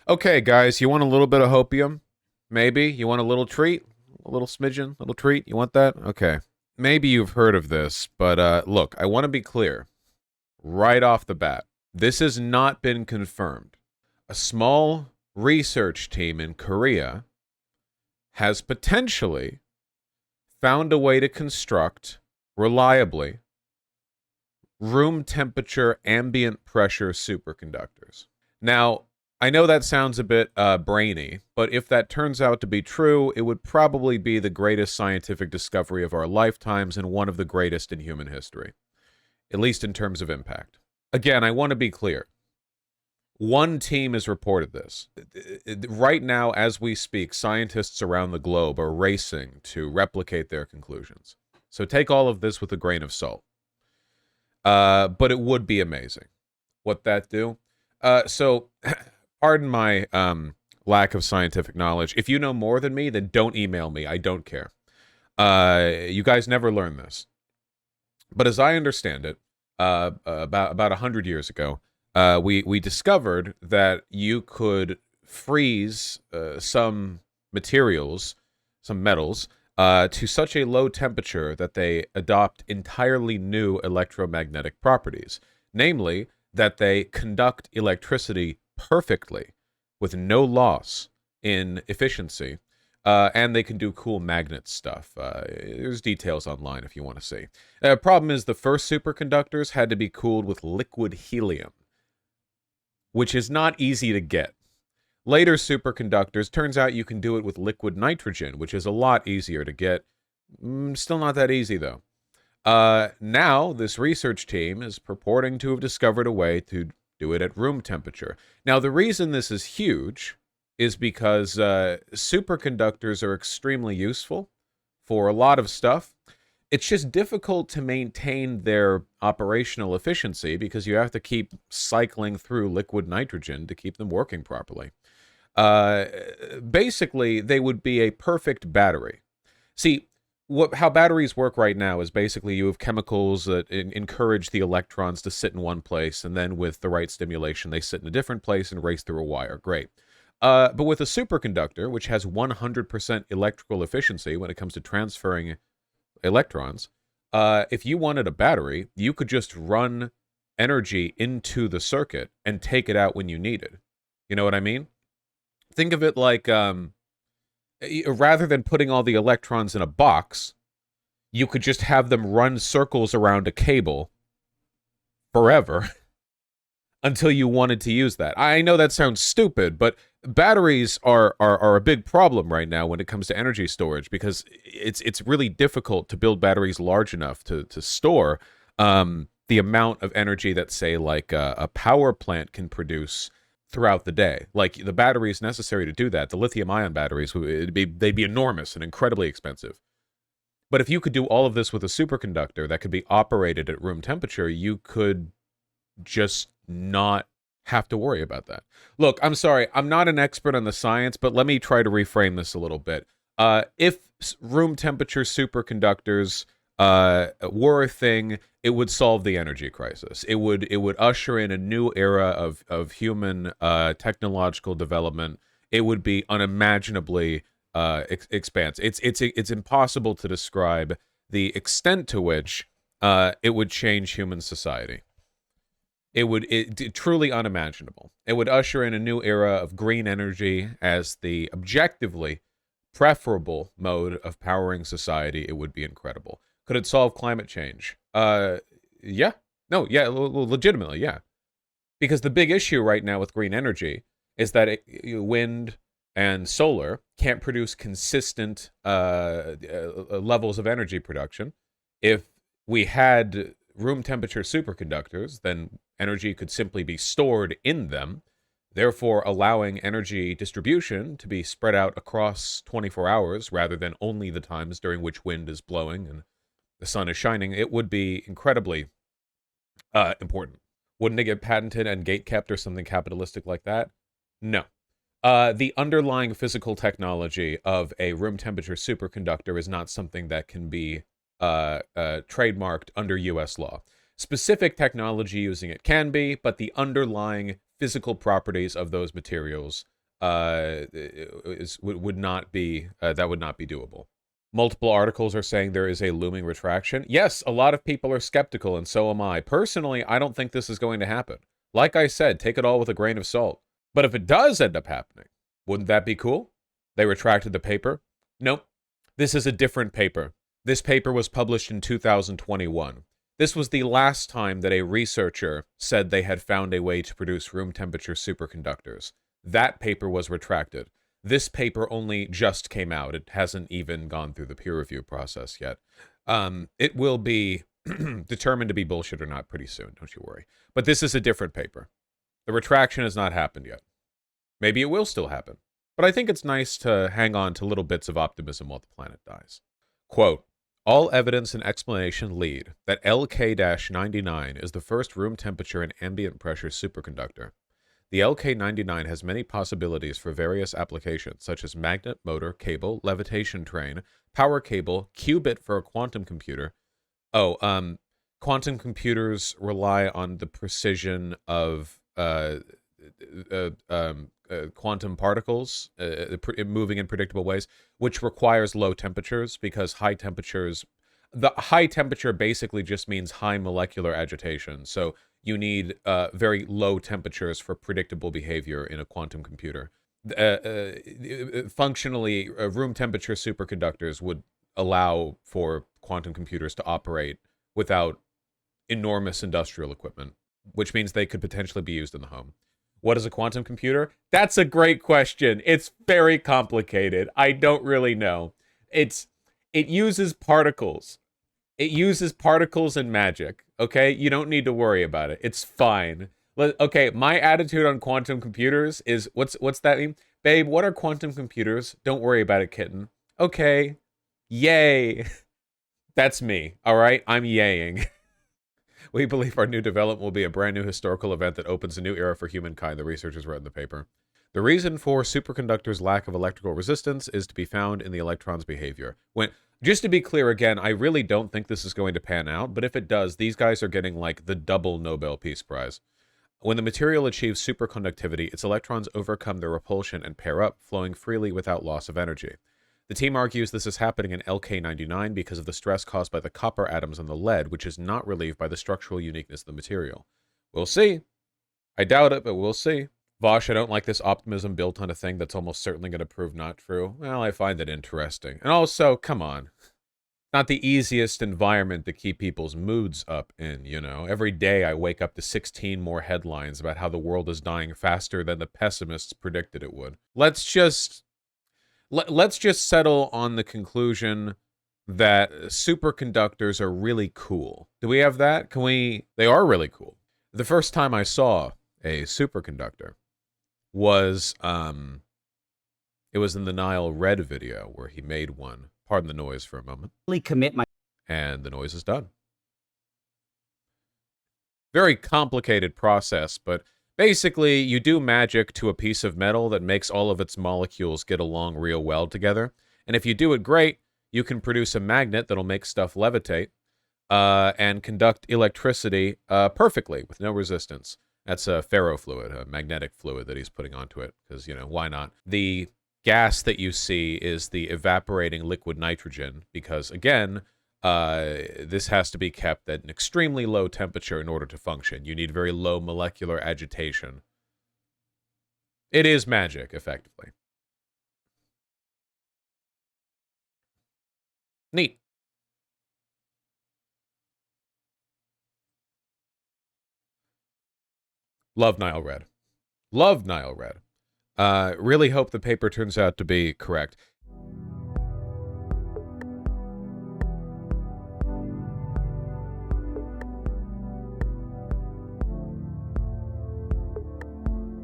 Okay, guys, you want a little bit of hopium? Maybe. You want a little treat? A little smidgen? A little treat? You want that? Okay. Maybe you've heard of this, but look, I want to be clear right off the bat. This has not been confirmed. A small research team in Korea has potentially found a way to construct reliably room temperature ambient pressure superconductors. Now, I know that sounds a bit brainy, but if that turns out to be true, it would probably be the greatest scientific discovery of our lifetimes and one of the greatest in human history, at least in terms of impact. Again, I want to be clear. One team has reported this. Right now, as we speak, scientists around the globe are racing to replicate their conclusions. So take all of this with a grain of salt. But it would be amazing. What that do? So, pardon my lack of scientific knowledge. If you know more than me, then don't email me. I don't care. You guys never learn this. But as I understand it, about 100 years ago, we discovered that you could freeze some materials, some metals, to such a low temperature that they adopt entirely new electromagnetic properties. Namely, that they conduct electricity perfectly with no loss in efficiency. And they can do cool magnet stuff. There's details online if you want to see. Problem is, the first superconductors had to be cooled with liquid helium, which is not easy to get. Later superconductors, turns out you can do it with liquid nitrogen, which is a lot easier to get. Still not that easy, though. Now, this research team is purporting to have discovered a way to do it at room temperature. Now, the reason this is huge is because superconductors are extremely useful for a lot of stuff. It's just difficult to maintain their operational efficiency because you have to keep cycling through liquid nitrogen to keep them working properly. Uh, Basically, they would be a perfect battery. See, how batteries work right now is basically you have chemicals that encourage the electrons to sit in one place, and then with the right stimulation, they sit in a different place and race through a wire. Great. But with a superconductor, which has 100% electrical efficiency when it comes to transferring electrons, if you wanted a battery, you could just run energy into the circuit and take it out when you need it. You know what I mean? Think of it like rather than putting all the electrons in a box, you could just have them run circles around a cable forever until you wanted to use that. I know that sounds stupid, but batteries are a big problem right now when it comes to energy storage because it's really difficult to build batteries large enough to store the amount of energy that, say, like a power plant can produce throughout the day. Like the batteries necessary to do that, the lithium-ion batteries, they'd be enormous and incredibly expensive. But if you could do all of this with a superconductor that could be operated at room temperature, you could just not have to worry about that. Look, I'm sorry, I'm not an expert on the science, but let me try to reframe this a little bit. If room temperature superconductors were a thing, it would solve the energy crisis. It would usher in a new era of human technological development. It would be unimaginably expansive. It's impossible to describe the extent to which it would change human society. Truly unimaginable. It would usher in a new era of green energy as the objectively preferable mode of powering society. It would be incredible. Could it solve climate change? Yeah. No, yeah, legitimately, yeah. Because the big issue right now with green energy is that wind and solar can't produce consistent levels of energy production. If we had room temperature superconductors, then energy could simply be stored in them, therefore allowing energy distribution to be spread out across 24 hours rather than only the times during which wind is blowing and the sun is shining. It would be incredibly important. Wouldn't it get patented and gatekept or something capitalistic like that? No. The underlying physical technology of a room temperature superconductor is not something that can be trademarked under U.S. law. Specific technology using it can be, but the underlying physical properties of those materials would not be that would not be doable. Multiple articles are saying there is a looming retraction. Yes, a lot of people are skeptical, and so am I. Personally, I don't think this is going to happen. Like I said, take it all with a grain of salt. But if it does end up happening, wouldn't that be cool? They retracted the paper? Nope. This is a different paper. This paper was published in 2021. This was the last time that a researcher said they had found a way to produce room temperature superconductors. That paper was retracted. This paper only just came out. It hasn't even gone through the peer review process yet. It will be determined to be bullshit or not pretty soon, don't you worry. But this is a different paper. The retraction has not happened yet. Maybe it will still happen. But I think it's nice to hang on to little bits of optimism while the planet dies. Quote, all evidence and explanation lead that LK-99 is the first room temperature and ambient pressure superconductor. The LK-99 has many possibilities for various applications, such as magnet, motor, cable, levitation train, power cable, qubit for a quantum computer. Quantum computers rely on the precision of quantum particles moving in predictable ways, which requires low temperatures because high temperatures... The high temperature basically just means high molecular agitation. So you need very low temperatures for predictable behavior in a quantum computer. Functionally, room temperature superconductors would allow for quantum computers to operate without enormous industrial equipment, which means they could potentially be used in the home. What is a quantum computer? That's a great question. It's very complicated. I don't really know. It uses particles. It uses particles and magic, okay? You don't need to worry about it. It's fine. Okay, my attitude on quantum computers is, what's that mean? Babe, what are quantum computers? Don't worry about it, kitten. Okay. Yay. That's me, all right? I'm yaying. We believe our new development will be a brand new historical event that opens a new era for humankind, the researchers wrote in the paper. The reason for superconductors' lack of electrical resistance is to be found in the electron's behavior. Just to be clear again, I really don't think this is going to pan out, but if it does, these guys are getting like the double Nobel Peace Prize. When the material achieves superconductivity, its electrons overcome their repulsion and pair up, flowing freely without loss of energy. The team argues this is happening in LK-99 because of the stress caused by the copper atoms on the lead, which is not relieved by the structural uniqueness of the material. We'll see. I doubt it, but we'll see. Vosh, I don't like this optimism built on a thing that's almost certainly going to prove not true. Well, I find it interesting. And also, come on. Not the easiest environment to keep people's moods up in, you know. Every day I wake up to 16 more headlines about how the world is dying faster than the pessimists predicted it would. Let's just settle on the conclusion that superconductors are really cool. Do we have that? They are really cool. The first time I saw a superconductor was, it was in the Nile Red video where he made one. Pardon the noise for a moment. And the noise is done. Very complicated process, but basically you do magic to a piece of metal that makes all of its molecules get along real well together. And if you do it great, you can produce a magnet that'll make stuff levitate and conduct electricity perfectly with no resistance. That's a ferrofluid, a magnetic fluid that he's putting onto it, because, you know, why not? The gas that you see is the evaporating liquid nitrogen, because, again, this has to be kept at an extremely low temperature in order to function. You need very low molecular agitation. It is magic, effectively. Neat. Love Nile Red. Love Nile Red. Really hope the paper turns out to be correct.